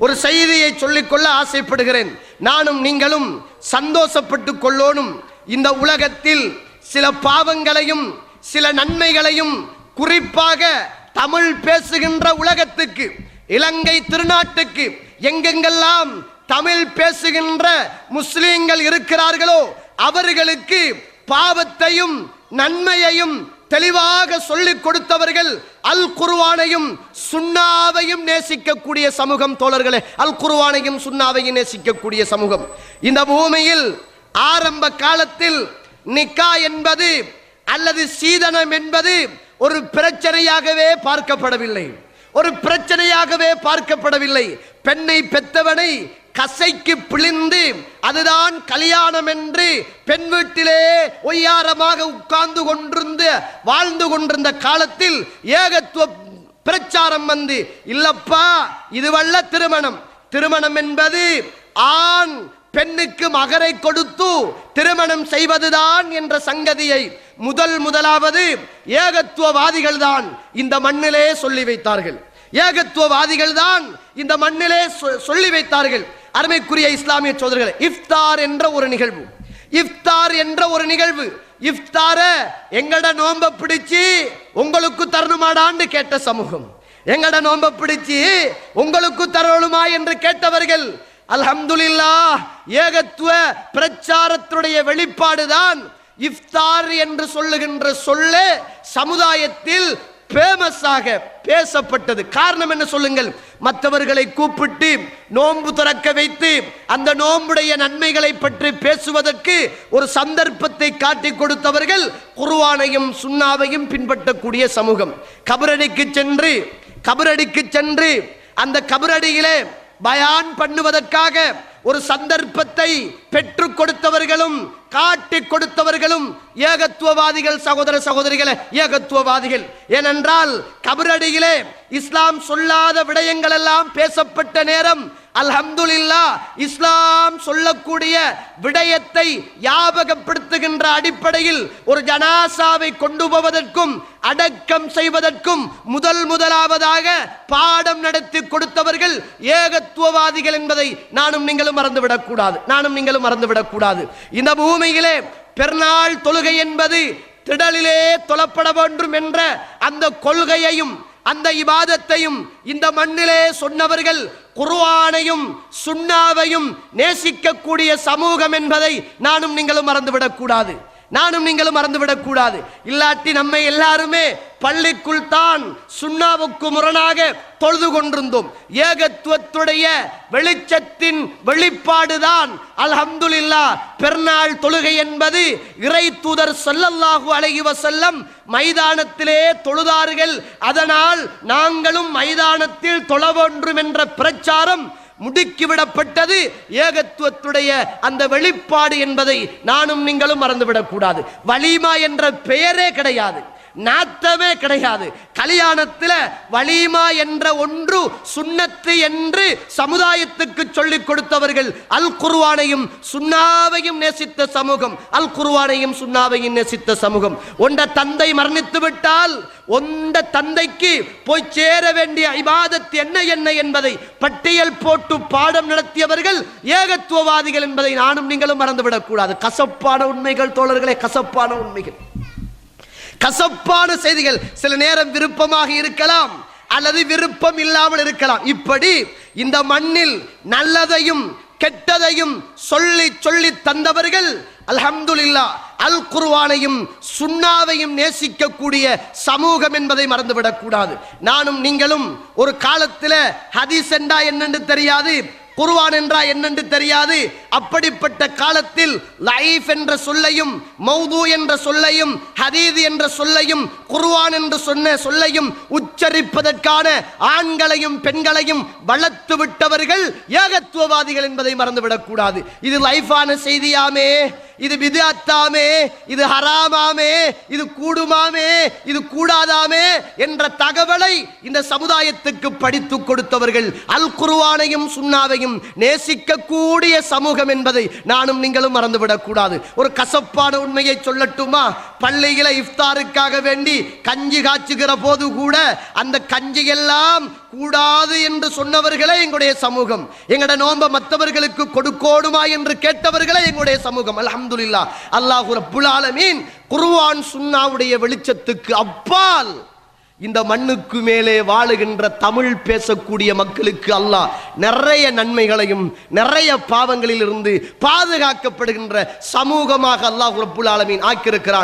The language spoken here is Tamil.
ஒரு செய்தியை சொல்லிக்கொள்ள ஆசைப்படுகிறேன். நானும் நீங்களும் சந்தோஷப்பட்டு கொள்ளோனும். இந்த உலகத்தில் சில பாவங்களையும் சில நன்மைகளையும், குறிப்பாக தமிழ் பேசுகின்ற உலகத்துக்கு, இலங்கை திருநாட்டுக்கு, எங்கெங்கெல்லாம் தமிழ் பேசுகின்ற முஸ்லிம்கள் இருக்கிறார்களோ அவர்களுக்கு பாவத்தையும் நன்மையையும் தெளிவாக சொல்லிக் கொடுத்தவர்கள் அல் குர்ஆனையும் சுன்னாவையும் நேசிக்கக்கூடிய சமூகம். தோழர்களே, அல் குர்ஆனையும் சுன்னாவையும் நேசிக்கக்கூடிய சமூகம். இந்த பூமியில் ஆரம்ப காலத்தில் நிக்கா என்பது அல்லது சீதனம் என்பது ஒரு பிரச்சனையாகவே பார்க்கப்படவில்லை. ஒரு பிரச்சனையாகவே பார்க்கப்படவில்லை. பெண்ணை பெற்றவனை கசைக்கு பிழிந்து அதுதான் கல்யாணம் என்று பெண் வீட்டிலே ஒய்யாரமாக உட்கார்ந்து கொண்டிருந்து வாழ்ந்து கொண்டிருந்த காலத்தில் ஏகத்துவ பிரச்சாரம் வந்து, இல்லப்பா இதுவல்ல திருமணம். திருமணம் என்பது ஆண் பெண்ணுக்கு மகரை கொடுத்து திருமணம் செய்வதுதான் என்ற சங்கதியை முதலாவது ஏகத்துவவாதிகள் தான் இந்த மண்ணிலே சொல்லி வைத்தார்கள். ஏகத்துவவாதிகள் தான் இந்த மண்ணிலே சொல்லி வைத்தார்கள். அருமைக்குரிய இஸ்லாமிய சகோதரர்களே, இஃப்தார் என்ற ஒரு நிகழ்வு, இஃப்தார் என்ற ஒரு நிகழ்வு, இஃப்தார எங்கட நோம்ப பிடிச்சி உங்களுக்கு தரணுமாடான்னு கேட்ட சமூகம், எங்கட நோம்ப பிடிச்சி உங்களுக்கு தரணுமா என்று கேட்டவர்கள். அல்ஹம்துலில்லாஹ், ஏகத்துவ பிரச்சாரத்துடைய வெளிப்பாடுதான் இஃப்தார் என்று சொல்லுகின்ற சொல்ல சமுதாயத்தில் பேமஸாக பேசப்பட்டது. காரணம் என்ன சொல்லுங்கள்? மற்றவர்களை கூப்பிட்டு நோன்பு திறக்க வைத்து அந்த நோன்புடைய நன்மைகளை பற்றி பேசுவதற்கு ஒரு சந்தர்ப்பத்தை காட்டி கொடுத்தவர்கள் குர்ஆனையும் சுன்னாவையும் பின்பற்றக்கூடிய சமூகம். கபரடிக்கு சென்று அந்த கபரடியிலே பயான் பண்ணுவதற்காக ஒரு சந்தர்ப்பத்தை பெற்றுக் கொடுத்தவர்களும் காட்டி கொடுத்தவர்களும் ஏகத்துவவாதிகள். சகோதர சகோதரிகளே, ஏகத்துவவாதிகள். ஏனென்றால் கபரடியிலே இஸ்லாம் சொல்லாத விடயங்கள் எல்லாம் பேசப்பட்ட நேரம் அல்ஹம்துலில்லாஹ் இஸ்லாம் சொல்லக்கூடிய விடயத்தை ஞாபகப்படுத்துகின்ற அடிப்படையில் ஒரு ஜனாசாவை கொண்டு போவதற்கும் அடக்கம் செய்வதற்கும் முதலாவதாக பாடம் நடத்தி கொடுத்தவர்கள் ஏகத்துவவாதிகள் என்பதை நானும் நீங்களும் மறந்துவிடக் கூடாது. இந்த பூமியிலே பெருநாள் தொழுகை என்பது திடலிலே தொழப்பட வேண்டும் என்ற அந்த கொள்கையையும் அந்த இபாதத்தையும் இந்த மண்ணிலே சொன்னவர்கள் குர்ஆனையும் சுன்னாவையும் நேசிக்கக்கூடிய சமூகம் என்பதை நானும் நீங்களும் மறந்துவிடக் கூடாது. இல்லாட்டி நம்மை எல்லாருமே பள்ளிக்குள் தான் சுன்னாவுக்கு முரணாக தொழுது கொண்டிருந்தோம். ஏகத்துவத்துடைய வெளிச்சத்தின் வெளிப்பாடுதான் அல்ஹம்துலில்லாஹ் பெருநாள் தொழுகை என்பது. இறை தூதர் ஸல்லல்லாஹு அலைஹி வஸல்லம் மைதானத்திலே தொழுதார்கள். அதனால் நாங்களும் மைதானத்தில் தொழ வேண்டும் என்ற பிரச்சாரம் முடுக்கிவிடப்பட்டது. ஏகத்துவத்துடைய அந்த வெளிப்பாடு என்பதை நானும் நீங்களும் மறந்துவிடக் கூடாது. வலிமா என்ற பெயரே கிடையாது, நாட்டமே கிடையாது. கல்யாணத்தில் வலிமா என்ற ஒன்று சுன்னத்து என்று சமுதாயத்துக்கு சொல்லிக் கொடுத்தவர்கள் அல் குர்ஆனையும் சுன்னாவையும் நேசித்த சமூகம். அல் குர்ஆனையும் சுன்னாவையும் நேசித்த சமூகம். ஒன்ற தந்தை மரணித்து விட்டால் ஒன்ற தந்தைக்கு போய் சேர வேண்டிய இபாதத் என்ன என்பதை பட்டியல் போட்டு பாடம் நடத்தியவர்கள் ஏகத்துவவாதிகள் என்பதை நானும் நீங்களும் மறந்துவிடக் கூடாது. கசப்பான உண்மைகள் தோழர்களே, கசப்பான உண்மைகள், கசப்பான செய்திகள். சில நேரம் விருப்பமாக இருக்கலாம் அல்லது விருப்பம் இல்லாமல் இருக்கலாம். இப்படி இந்த மண்ணில் நல்லதையும் கெட்டதையும் சொல்லி தந்தவர்கள் அல்ஹம்துலில்லாஹ் அல் குர்ஆனையும் சுன்னாவையும் நேசிக்கக்கூடிய சமூகம் என்பதை மறந்துவிடக் கூடாது. நானும் நீங்களும் ஒரு காலத்தில் ஹதீஸ் என்றா என்னென்று தெரியாது, குர்ஆன் என்றா என்னென்று தெரியாது. அப்படிப்பட்ட காலத்தில் லைஃப் என்ற சொல்லையும் மௌது என்ற சொல்லையும் ஹதீஸ் என்ற சொல்லையும் குர்ஆன் என்று சொன்ன சொல்லையும் உச்சரிப்பதற்கான ஆண்களையும் பெண்களையும் வளர்த்து விட்டவர்கள் ஏகத்துவவாதிகள் என்பதை மறந்துவிடக் கூடாது. இது லைஃபான செய்தியாமே, இது பித்அத்தாமே, இது ஹராமாமே, இது கூடுமாமே, இது கூடாதாமே என்ற தகவலை இந்த சமுதாயத்துக்கு படித்து கொடுத்தவர்கள் அல் குர்ஆனையும் சுன்னாவையும் எல்லாரையும் நேசிக்கக்கூடிய சமூகம் என்பதை நானும் நீங்களும் மறந்துவிடக் கூடாது. ஒரு கசப்பான உண்மையை சொல்லட்டுமா? பள்ளியில இஃப்தாருக்காக வேண்டி கஞ்சி காய்ச்சுகிற போது கூட அந்த கஞ்சி எல்லாம் கூடாது என்று சொன்னவர்களே எங்களுடைய சமூகம். எங்கட நோம்ப மற்றவர்களுக்கு கொடுக்கோடுமா என்று கேட்டவர்களே எங்களுடைய சமூகம். அல்ஹம்துலில்லாஹ். அல்லாஹ் ரப்புல் ஆலமீன் குர்ஆன் சுன்னாவுடைய வெளிச்சத்துக்கு அப்பால் இந்த மண்ணுக்கு மேலே வாழுகின்ற தமிழ் பேசக்கூடிய மக்களுக்கு அல்லாஹ் நிறைய நன்மைகளையும் நிறைய பாவங்களில் இருந்து பாதுகாக்கப்படுகின்ற சமூகமாக அல்லாஹ் ரப்புல் ஆலமீன் ஆக்கியிருக்கிறான்.